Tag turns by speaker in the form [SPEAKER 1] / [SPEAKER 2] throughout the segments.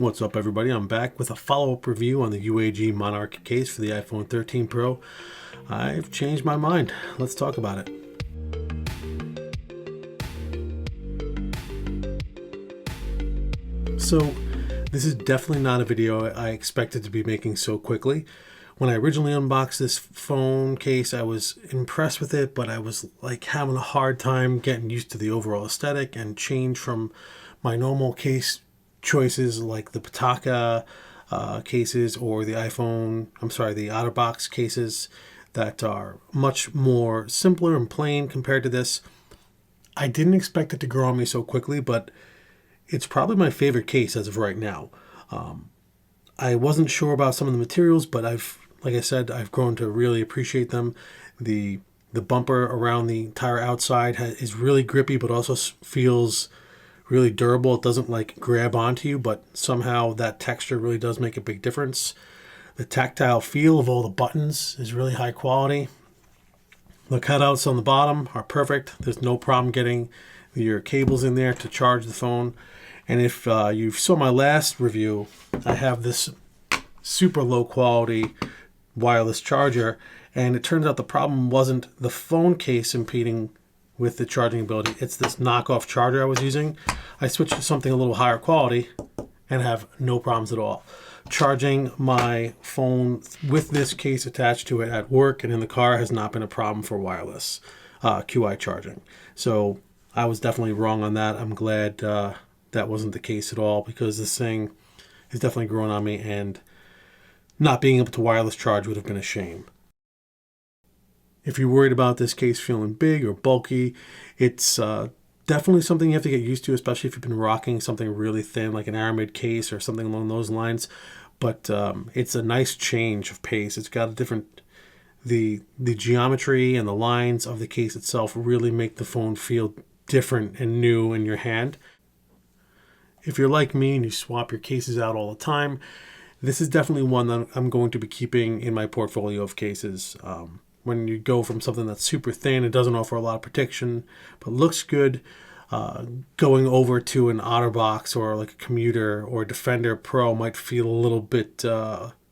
[SPEAKER 1] What's up, everybody? I'm back with a follow-up review on the UAG Monarch case for the iPhone 13 Pro. I've changed my mind. Let's talk about it. So, this is definitely not a video I expected to be making so quickly. When I originally unboxed this phone case, I was impressed with it, but I was like having a hard time getting used to the overall aesthetic and change from my normal case choices like the Pitaka cases or the the OtterBox cases that are much more simpler and plain compared to this. I didn't expect it to grow on me so quickly, but it's probably my favorite case as of right now. I wasn't sure about some of the materials, but like I said, I've grown to really appreciate them. The bumper around the entire outside is really grippy, but also feels really durable. It doesn't like grab onto you, but somehow that texture really does make a big difference. The tactile feel of all the buttons is really high quality. The cutouts on the bottom are perfect. There's no problem getting your cables in there to charge the phone. And if you saw my last review, I have this super low quality wireless charger, and it turns out the problem wasn't the phone case impeding with the charging ability. It's this knockoff charger I was using. I switched to something a little higher quality and have no problems at all. Charging my phone with this case attached to it at work and in the car has not been a problem for wireless QI charging. So I was definitely wrong on that. I'm glad that wasn't the case at all, because this thing is definitely growing on me, and not being able to wireless charge would have been a shame. If you're worried about this case feeling big or bulky, it's definitely something you have to get used to, especially if you've been rocking something really thin like an Aramid case or something along those lines. But it's a nice change of pace. It's got a different, the geometry and the lines of the case itself really make the phone feel different and new in your hand. If you're like me and you swap your cases out all the time, this is definitely one that I'm going to be keeping in my portfolio of cases. When you go from something that's super thin, it doesn't offer a lot of protection, but looks good, going over to an OtterBox or like a Commuter or Defender Pro might feel a little bit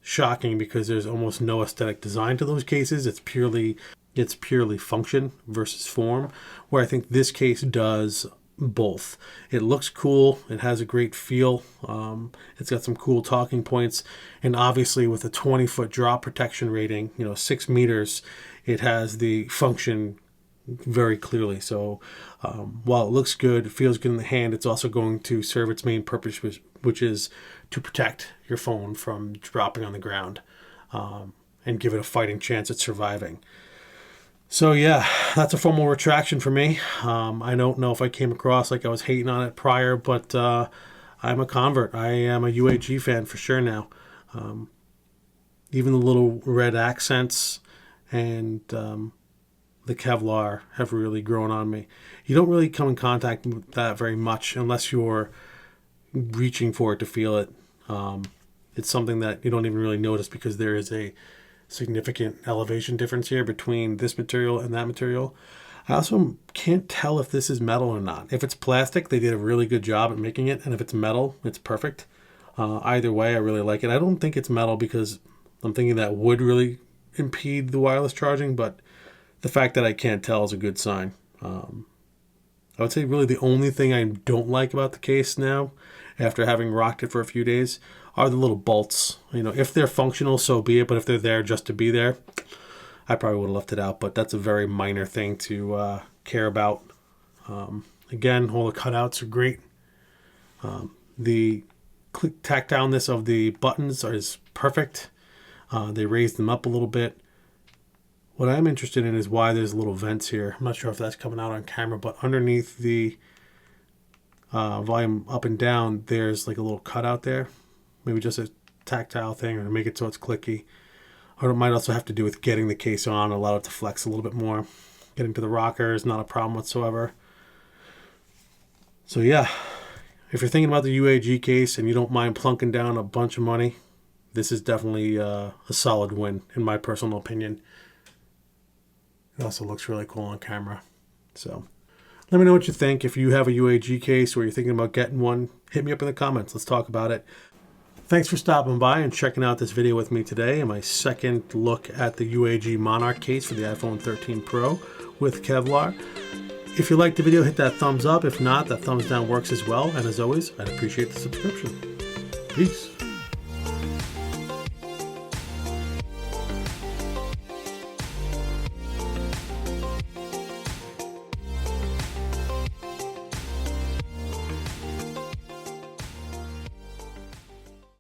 [SPEAKER 1] shocking, because there's almost no aesthetic design to those cases. It's purely function versus form, where I think this case does both. It looks cool, it has a great feel, it's got some cool talking points, and obviously with a 20-foot drop protection rating, 6 meters, it has the function very clearly. So while it looks good, it feels good in the hand, it's also going to serve its main purpose, which is to protect your phone from dropping on the ground, and give it a fighting chance at surviving. So yeah, that's a formal retraction for me. I don't know if I came across like I was hating on it prior, but I'm a convert. I am a UAG fan for sure now. Even the little red accents and the Kevlar have really grown on me. You don't really come in contact with that very much unless you're reaching for it to feel it. It's something that you don't even really notice, because there is a significant elevation difference here between this material and that material. I also can't tell if this is metal or not. If it's plastic, they did a really good job at making it, and if it's metal, it's perfect. Either way, I really like it. I don't think it's metal, because I'm thinking that would really impede the wireless charging, but the fact that I can't tell is a good sign. I would say really the only thing I don't like about the case now, after having rocked it for a few days, are the little bolts. If they're functional, so be it, but if they're there just to be there, I probably would have left it out, but that's a very minor thing to care about. Again, all the cutouts are great. The tactileness of the buttons is perfect. They raised them up a little bit. What I'm interested in is why there's little vents here. I'm not sure if that's coming out on camera, but underneath the volume up and down, there's like a little cutout there. Maybe just a tactile thing, or make it so it's clicky. Or it might also have to do with getting the case on, allow it to flex a little bit more. Getting to the rocker is not a problem whatsoever. So yeah, if you're thinking about the UAG case and you don't mind plunking down a bunch of money, this is definitely a solid win, in my personal opinion. It also looks really cool on camera. So let me know what you think. If you have a UAG case or you're thinking about getting one, hit me up in the comments. Let's talk about it. Thanks for stopping by and checking out this video with me today and my second look at the UAG Monarch case for the iPhone 13 Pro with Kevlar. If you liked the video, hit that thumbs up. If not, that thumbs down works as well. And as always, I'd appreciate the subscription. Peace.